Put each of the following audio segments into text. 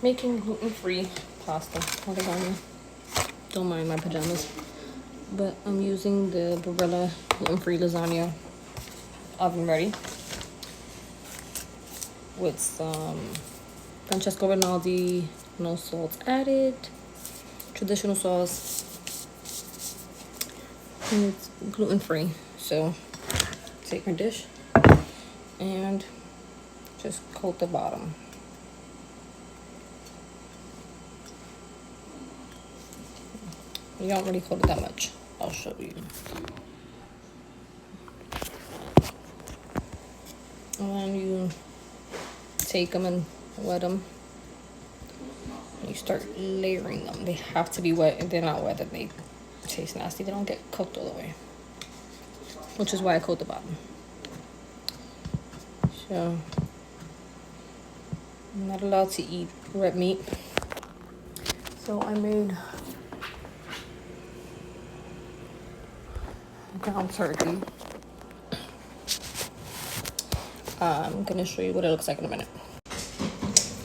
making gluten-free pasta lasagna. Don't mind my pajamas, but I'm using the Barilla gluten-free lasagna oven ready with some Francesco Rinaldi, no salt added, traditional sauce, and it's gluten-free. So take your dish and just coat the bottom. You don't really coat it that much. I'll show you. And then you take them and wet them. You start layering them. They have to be wet. If they're not wet, then they taste nasty. They don't get cooked all the way, which is why I coat the bottom. So I'm not allowed to eat red meat, so I made ground turkey. I'm gonna show you what it looks like in a minute.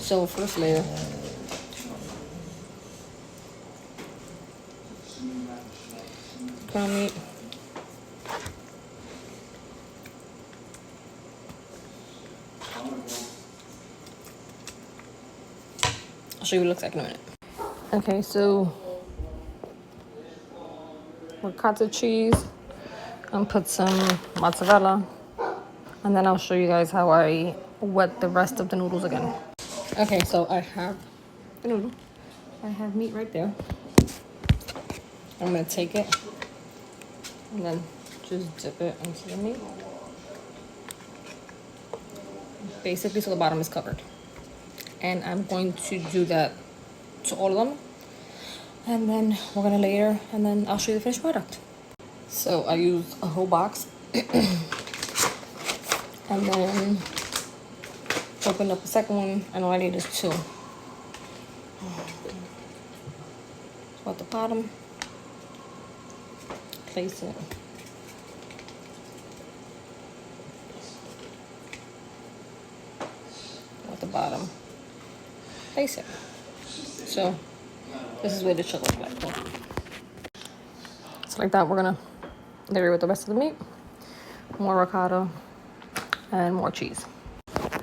So first layer, ground meat. I'll show you what it looks like in a minute. Okay, so ricotta cheese, and put some mozzarella, and then I'll show you guys how I wet the rest of the noodles again. Okay, so I have the noodle. I have meat right there. I'm gonna take it and then just dip it into the meat. Basically, so the bottom is covered. And I'm going to do that to all of them. And then we're gonna layer, and then I'll show you the finished product. So I used a whole box. And then opened up the second one, and all I need is 2. So at the bottom, place it. At the bottom, place it. So this is what it should look like. So like that, we're gonna layer it with the rest of the meat, more ricotta, and more cheese.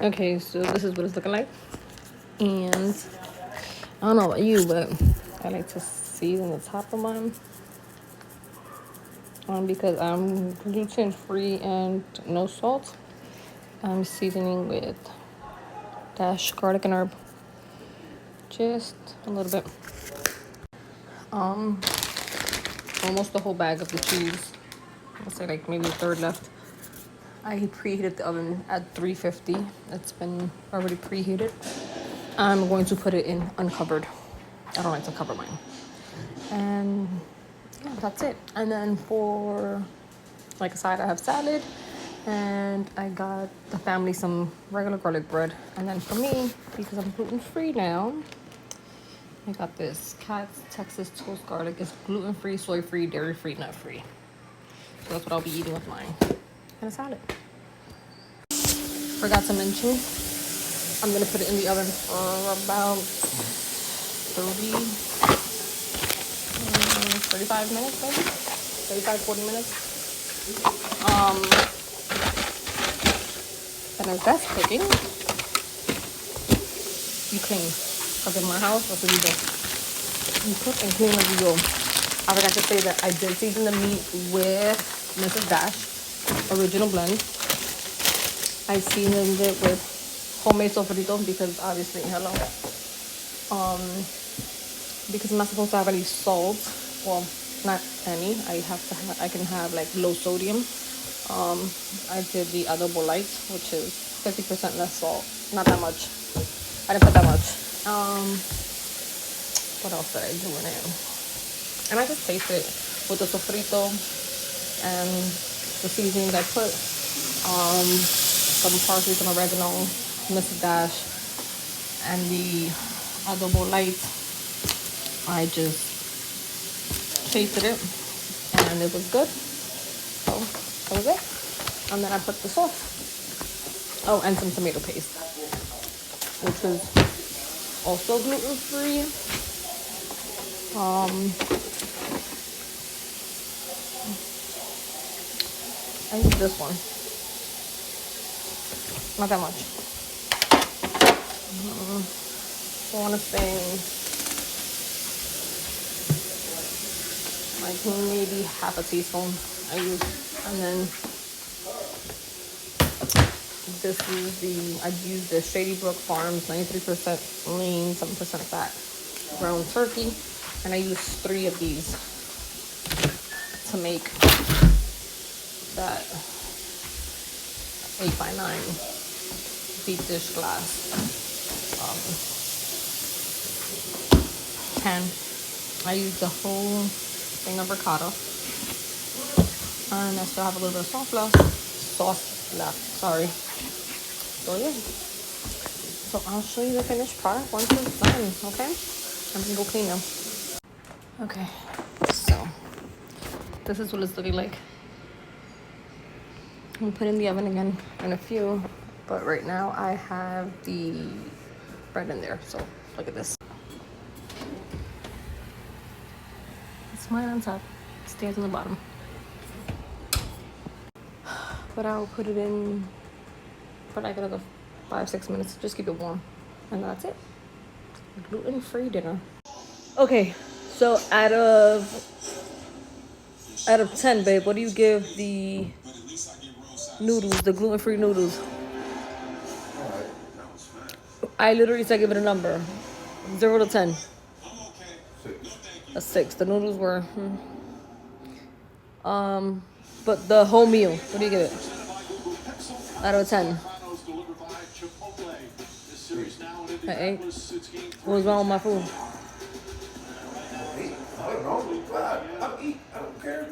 Okay, so this is what it's looking like. And I don't know about you, but I like to season the top of mine. Because I'm gluten-free and no salt, I'm seasoning with dash garlic and herb. Just a little bit. Almost the whole bag of the cheese. I'll say like maybe a third left. I preheated the oven at 350. It's been already preheated. I'm going to put it in uncovered. I don't like to cover mine. And yeah, that's it. And then for like a side, I have salad. And I got the family some regular garlic bread. And then for me, because I'm gluten-free now, I got this Cat's Texas Toast Garlic. It's gluten-free, soy-free, dairy-free, nut-free. So that's what I'll be eating with mine. And a salad. Forgot to mention, I'm going to put it in the oven for about 35 minutes, maybe? 35, 40 minutes. And as that's cooking, you clean. Because in my house, that's what you do. You cook and clean as you go. I forgot to say that I did season the meat with Mrs. Dash original blend. I seasoned it with homemade sofrito because obviously, hello. Because I'm not supposed to have any salt. Well, not any. I can have like low sodium. I did the adobo light, which is 50% less salt. Not that much. I didn't put that much. What else did I do in it? And I just taste it with the sofrito and the seasonings I put. Some parsley, some oregano, Mrs. Dash, and the adobo light. I just tasted it and it was good. So that was it. And then I put the sauce. Oh, and some tomato paste, which was also gluten free. I use this one. Not that much. I want to say like maybe half a teaspoon I use, and then this is I use the Shady Brook Farms 93% lean, 7% fat ground turkey, and I use 3 of these to make that 8x9 deep dish glass pan. I use the whole thing of ricotta, and I still have a little bit of sauce left. Sorry. So yeah. So I'll show you the finished product once it's done. Okay. I'm gonna go clean now. Okay. So this is what it's looking like. I'm gonna put it in the oven again in a few, but right now I have the bread in there. So look at this. It's mine on top, stays on the bottom. But I'll put it in for like another 5-6 minutes. Just keep it warm, and that's it. Gluten-free dinner. Okay, so out of 10, babe, what do you give the noodles, the gluten-free noodles? I literally said give it a number. 0 to 10. A 6. The noodles were but the whole meal, what do you give it? Out of 10. An 8. What was wrong with my food? I don't know. I'll eat. I don't care.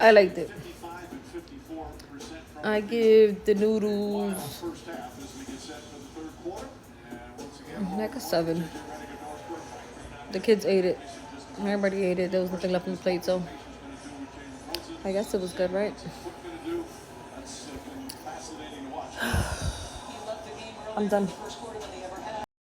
I liked it. I give the noodles like a 7. The kids ate it. Everybody ate it. There was nothing left on the plate, so I guess it was good, right? I'm done.